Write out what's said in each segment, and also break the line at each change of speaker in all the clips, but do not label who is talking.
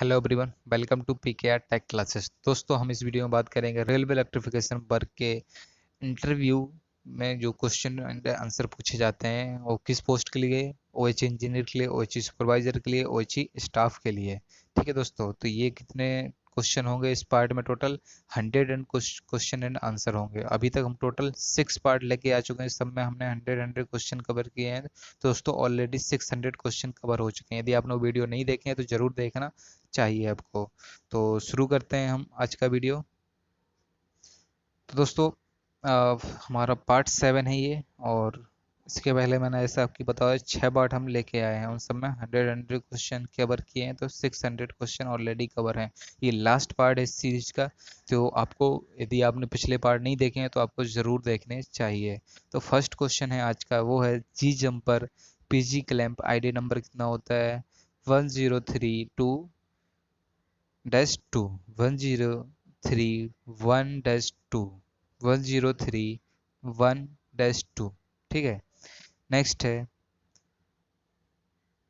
Hello everyone, welcome to PKR tech classes. दोस्तों, हम इस वीडियो में बात करेंगे रेलवे इलेक्ट्रिफिकेशन वर्क के इंटरव्यू में जो क्वेश्चन एंड आंसर पूछे जाते हैं वो किस पोस्ट के लिए, ओएचई इंजीनियर के लिए, ओएचई सुपरवाइजर के लिए, ओएचई स्टाफ के लिए। ठीक है दोस्तों, तो ये कितने क्वेश्चन होंगे इस पार्ट में? Total 100 and question and answer होंगे। अभी तक हम टोटल 6 पार्ट लेके आ चुके हैं, सब में हमने 100 क्वेश्चन कवर किए हैं। तो दोस्तों, ऑलरेडी 600 क्वेश्चन कवर हो चुके हैं। यदि आपने वो वीडियो नहीं देखे हैं तो जरूर देखना चाहिए आपको। तो शुरू करते हैं हम आज का वीडियो। तो दोस्तों, हमारा पार्ट 7 है ये। और इसके पहले मैंने ऐसा आपकी बताया 6 पार्ट हम लेके आए हैं, उन सब में 100 क्वेश्चन कवर किए हैं, तो 600 क्वेश्चन ऑलरेडी कवर हैं। ये लास्ट पार्ट है इस सीरीज का। तो आपको, यदि आपने पिछले पार्ट नहीं देखे हैं तो आपको ज़रूर देखने चाहिए। तो फर्स्ट क्वेश्चन है आज का, वो है G jumper PG clamp ID number कितना होता है? 1031-2, 1031-2, 1031-2। ठीक है। नेक्स्ट है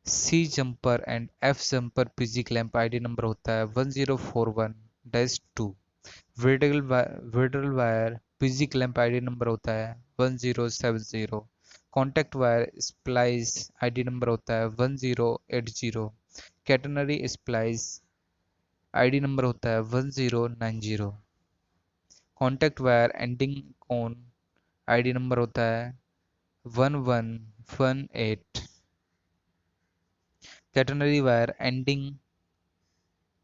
C jumper and F jumper PG clamp ID number होता है 1041-2। Vertical wire PG clamp ID number होता है 1070। Contact wire splice ID number होता है 1080। कैटनरी स्प्लाइस आईडी नंबर होता है 1090। Contact wire ending on ID number होता है 1118। Catenary wire ending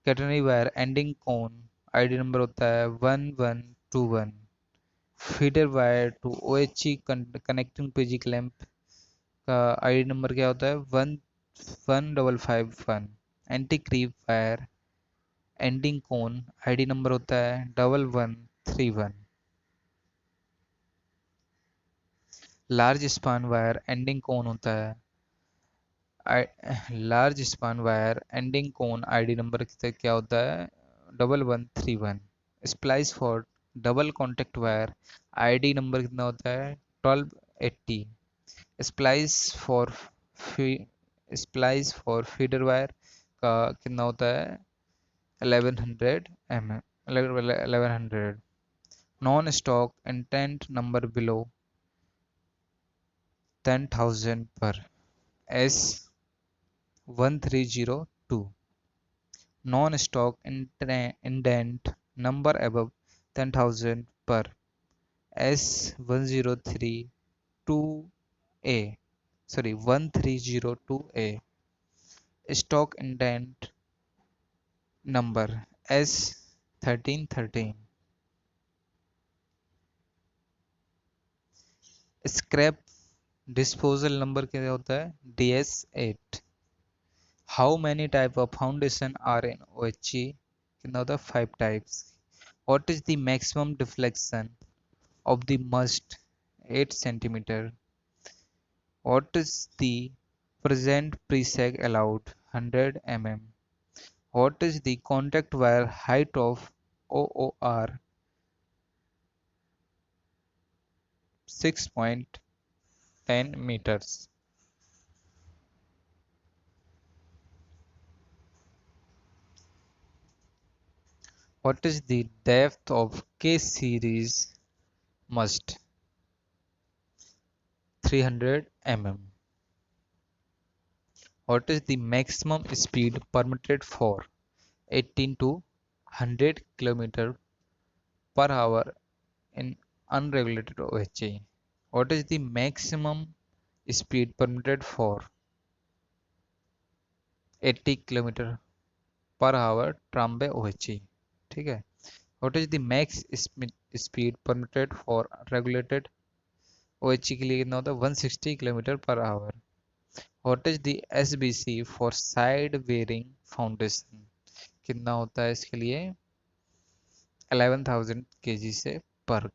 catenary wire ending on ID number होता है 1121। Feeder wire to OHE connecting PG clamp का ID number क्या होता है? 11551। Anti creep wire ending on ID number होता है 1131। लार्ज स्पान वायर एंडिंग कौन होता है? लार्ज स्पान वायर एंडिंग कौन आईडी नंबर क्या होता है? 1131। Splice for double contact wire ID number कितना होता है? 1280। स्प्लाइस फॉर फीडर वायर का कितना होता है? 1100 non stock intent number below 10,000 पर S 1302। Non stock indent number above 10,000 पर S 1032 A, sorry 1302 A. Stock indent number S 1313। Scrap disposal number क्या होता है? DS 8। How many type of foundation are in OHE? Now the 5 types. What is the maximum deflection of the must? 8 centimeter. What is the present preseg allowed? 100 mm. What is the contact wire height of OOR? 6.10 meters. What is the depth of K series must? 300 mm. What is the maximum speed permitted for 18 to 100 km per hour in unregulated OHA? What is the maximum speed permitted for 80 km per hour tramway OHA? ठीक है। What is the max speed permitted for regulated OHA के लिए कितना होता है? 160 km per hour. What is the SBC for side bearing foundation? कितना होता है इसके लिए? 11,000 kg से पर,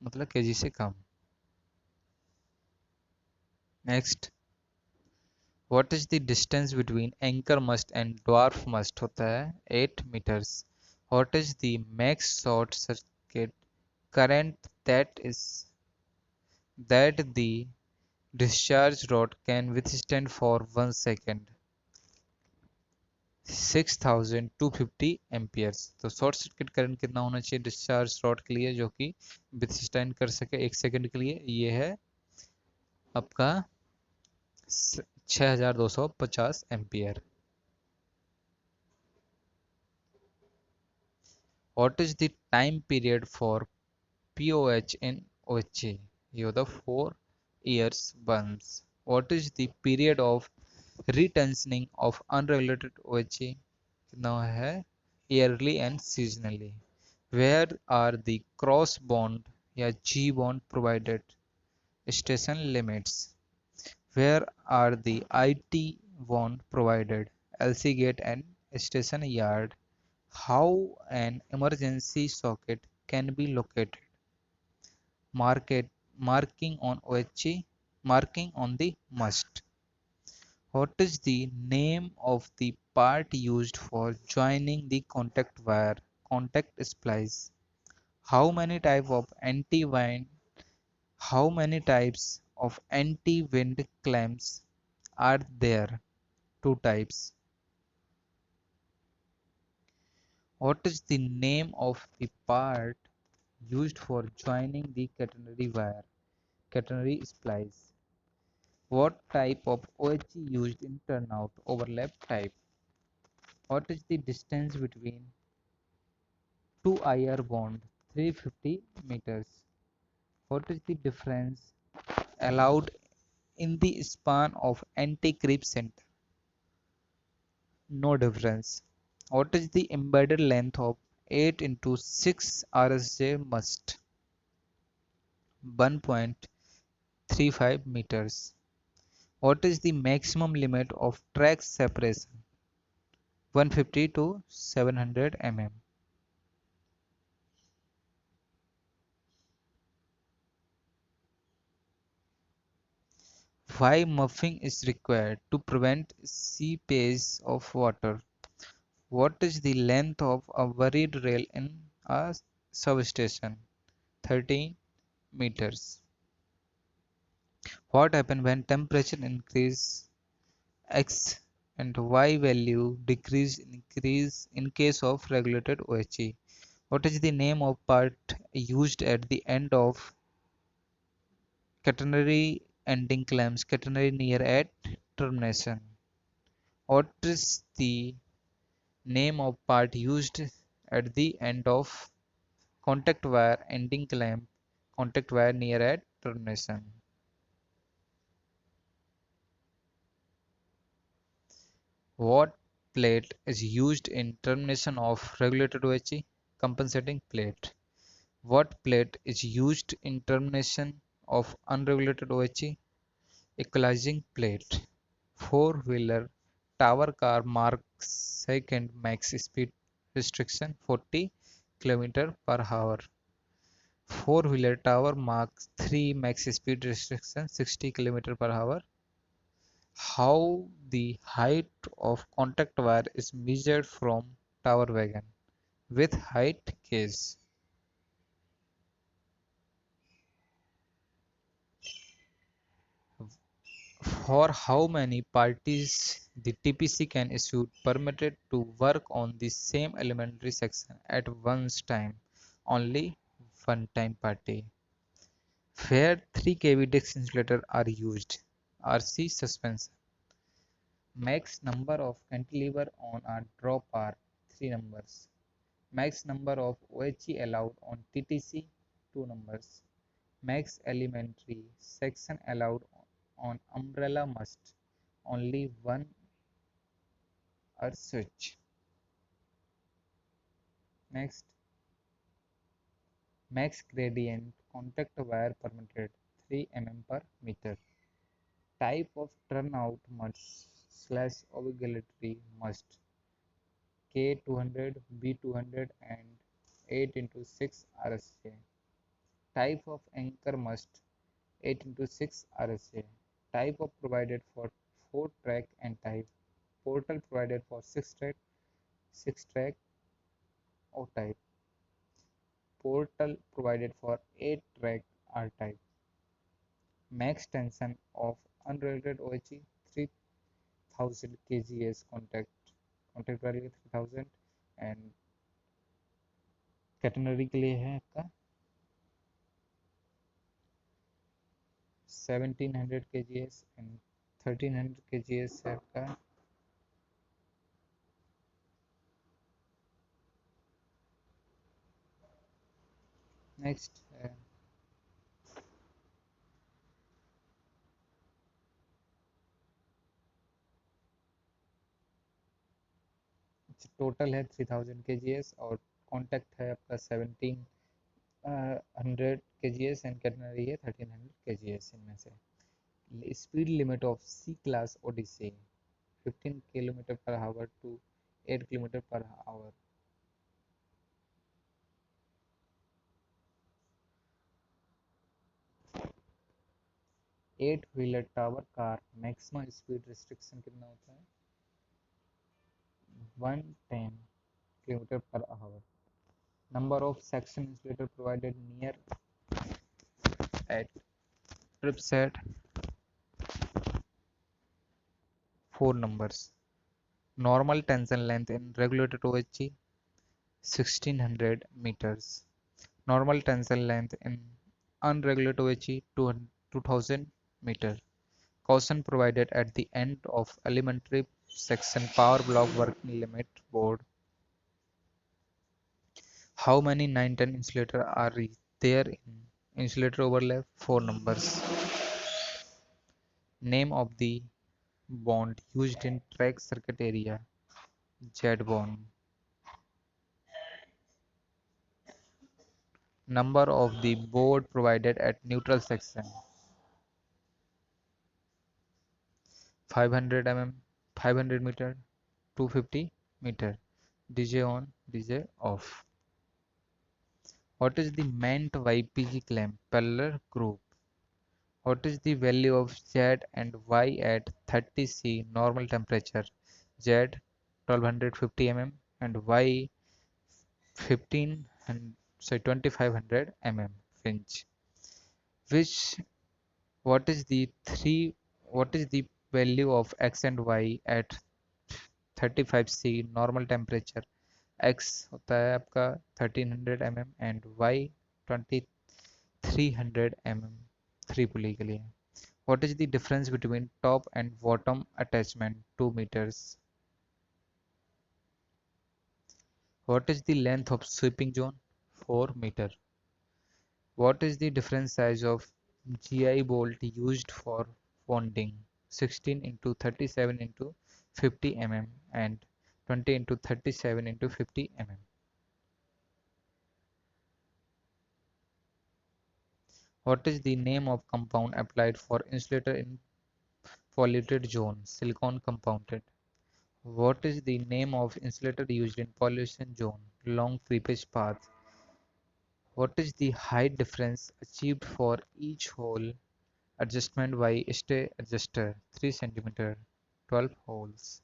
मतलब kg से कम। Next, what is the distance between anchor mast and dwarf mast? होता है 8 meters. What is the max short circuit current that the discharge rod can withstand for 1 second? 6250 amperes. तो शॉर्ट सर्किट करंट कितना होना चाहिए discharge rod के लिए जो कि विथस्टैंड कर सके 1 सेकंड के लिए? ये है आपका 6250 ampere. What is the time period for POH in OHA? You the 4 years once. What is the period of retensioning of unregulated OHA? Now है yearly and seasonally. Where are the cross bond या G bond provided? Station limits. Where are the IT bond provided? LC gate and station yard. How an emergency socket can be located. Market marking on OHE, marking on the must. What is the name of the part used for joining the contact wire? Contact splice. How many type of anti-wind? How many types of anti-wind clamps are there? Two types. What is the name of the part used for joining the catenary wire? Catenary splice. What type of OHE used in turnout overlap type? What is the distance between two IR bond? 350 meters. What is the difference allowed in the span of anti-creep center? No difference. What is the embedded length of 8 into 6 RSJ must? 1.35 meters. What is the maximum limit of track separation? 150 to 700 mm. Why muffing is required? To prevent seepage of water. What is the length of a buried rail in a substation? 13 meters. What happens when temperature increase X and Y value increase in case of regulated OHE? What is the name of part used at the end of catenary ending clamps? Catenary near at termination. What is the name of part used at the end of contact wire ending clamp? Contact wire near at termination. What plate is used in termination of regulated OHE? Compensating plate. What plate is used in termination of unregulated OHE? Equalizing plate. Four-wheeler tower car marks second max speed restriction 40 km/h. Four-wheeler tower marks 3 max speed restriction 60 km/h. How the height of contact wire is measured from tower wagon with height gauge. For how many parties the TPC can issue permitted to work on the same elementary section at one time? Only one time party. Where 3 kV disc insulator are used. RC suspension. Max number of cantilever on a drop are 3 numbers. Max number of OHE allowed on TTC 2 numbers. Max elementary section allowed on umbrella must only one earth switch. Next, max gradient contact wire permitted 3 mm per meter. Type of turnout must slash obligatory must K200, B200 and 8 into 6 RSA. Type of anchor must 8 into 6 RSA. Type of provided for 4 track and type. Portal provided for 6 track O type. Portal provided for 8 track R type. Max tension of unrated OHE 3000 kgs contact temporary 3000 and catenary के लिए है आपका 1700 kgs and 1300 kgs है आपका next total है 3000 kgs और contact है आपका 1700 kgs एंड कैटेनरी है 1300 kgs इनमें से speed limit of C class ODC 15 kilometre per hour to 8 kilometre per hour 8 wheeler tower car maximum speed restriction कितना होता है 110 kilometre per hour number of section insulator provided near at trip set 4 numbers normal tensile length in regulated OHG 1600 meters normal tensile length in unregulated OHG 2000 meter caution provided at the end of elementary section power block working limit board how many 910 insulator are there in insulator overlap 4 numbers name of the bond used in track circuit area Z bond number of the board provided at neutral section 500 mm 500 meter 250 meter DJ on DJ off what is the meant YPG clamp pellular group what is the value of Z and Y at 30 C normal temperature Z 1250 mm and Y 15 and 2500 mm Finch which what is the three what is the value of x and y at 35 C normal temperature x होता है आपका 1300 mm and y 2300 mm 3 पुली के लिए what is the difference between top and bottom attachment 2 meters what is the length of sweeping zone 4 meter what is the different size of GI bolt used for bonding 16 into 37 into 50 mm and 20 into 37 into 50 mm. What is the name of compound applied for insulator in polluted zone? Silicon compounded. What is the name of insulator used in pollution zone? Long creepage path. What is the height difference achieved for each hole adjustment by stay adjuster 3 cm 12 holes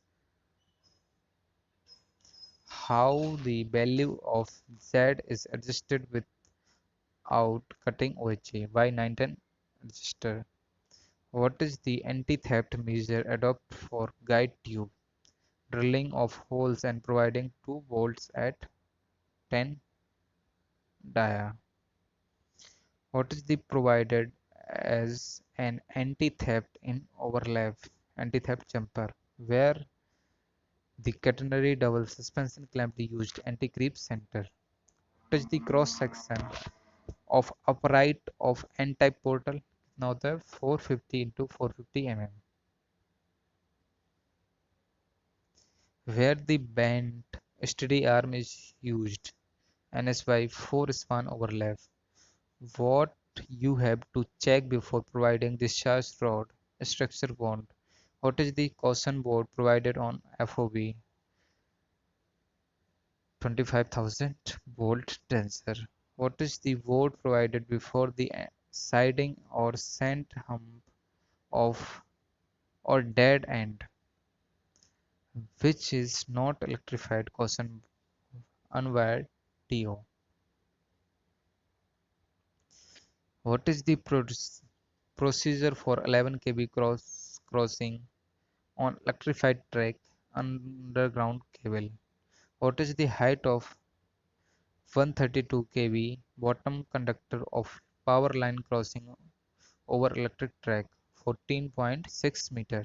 how the value of Z is adjusted without cutting OHA by 910 adjuster what is the anti-theft measure adopted for guide tube drilling of holes and providing 2 bolts at 10 dia what is the provided as an anti-theft in overlap anti-theft jumper where the catenary double suspension clamp used anti-creep center. What is the cross section of upright of N-type portal? Now the 450 into 450 mm. Where the bent steady arm is used. NSY 4 span overlap. What you have to check before providing discharge rod structure bond. What is the caution board provided on FOB? 25,000 volt tensor. What is the board provided before the siding or cent hump of or dead end which is not electrified caution unwired TO? What is the procedure for 11 kV crossing on electrified track? underground cable. What is the height of 132 kV bottom conductor of power line crossing over electric track? 14.6 meter.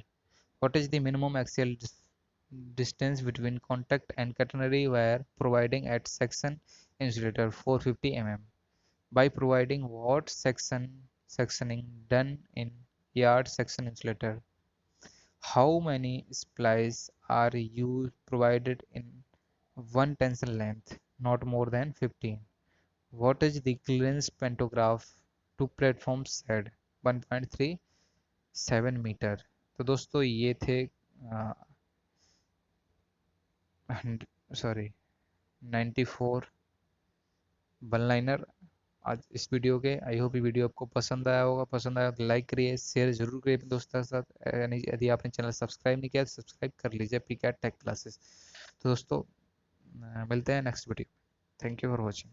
What is the minimum axial distance between contact and catenary wire providing at section insulator? 450 mm. By providing what sectioning done in yard section insulator? How many splices are you provided in one tensile length? Not more than 15. What is the clearance pantograph to platform said? 1.37 metre. तो दोस्तों ये थे sorry 94 one liner आज इस video के। I hope ये video आपको पसंद आया होगा। पसंद आया तो लाइक करिए, शेयर जरूर करिए अपने दोस्तों के साथ। यानी यदि आपने चैनल सब्सक्राइब नहीं किया तो सब्सक्राइब कर लीजिए पीकैट टेक क्लासेस। तो दोस्तों मिलते हैं next video. Thank you for watching.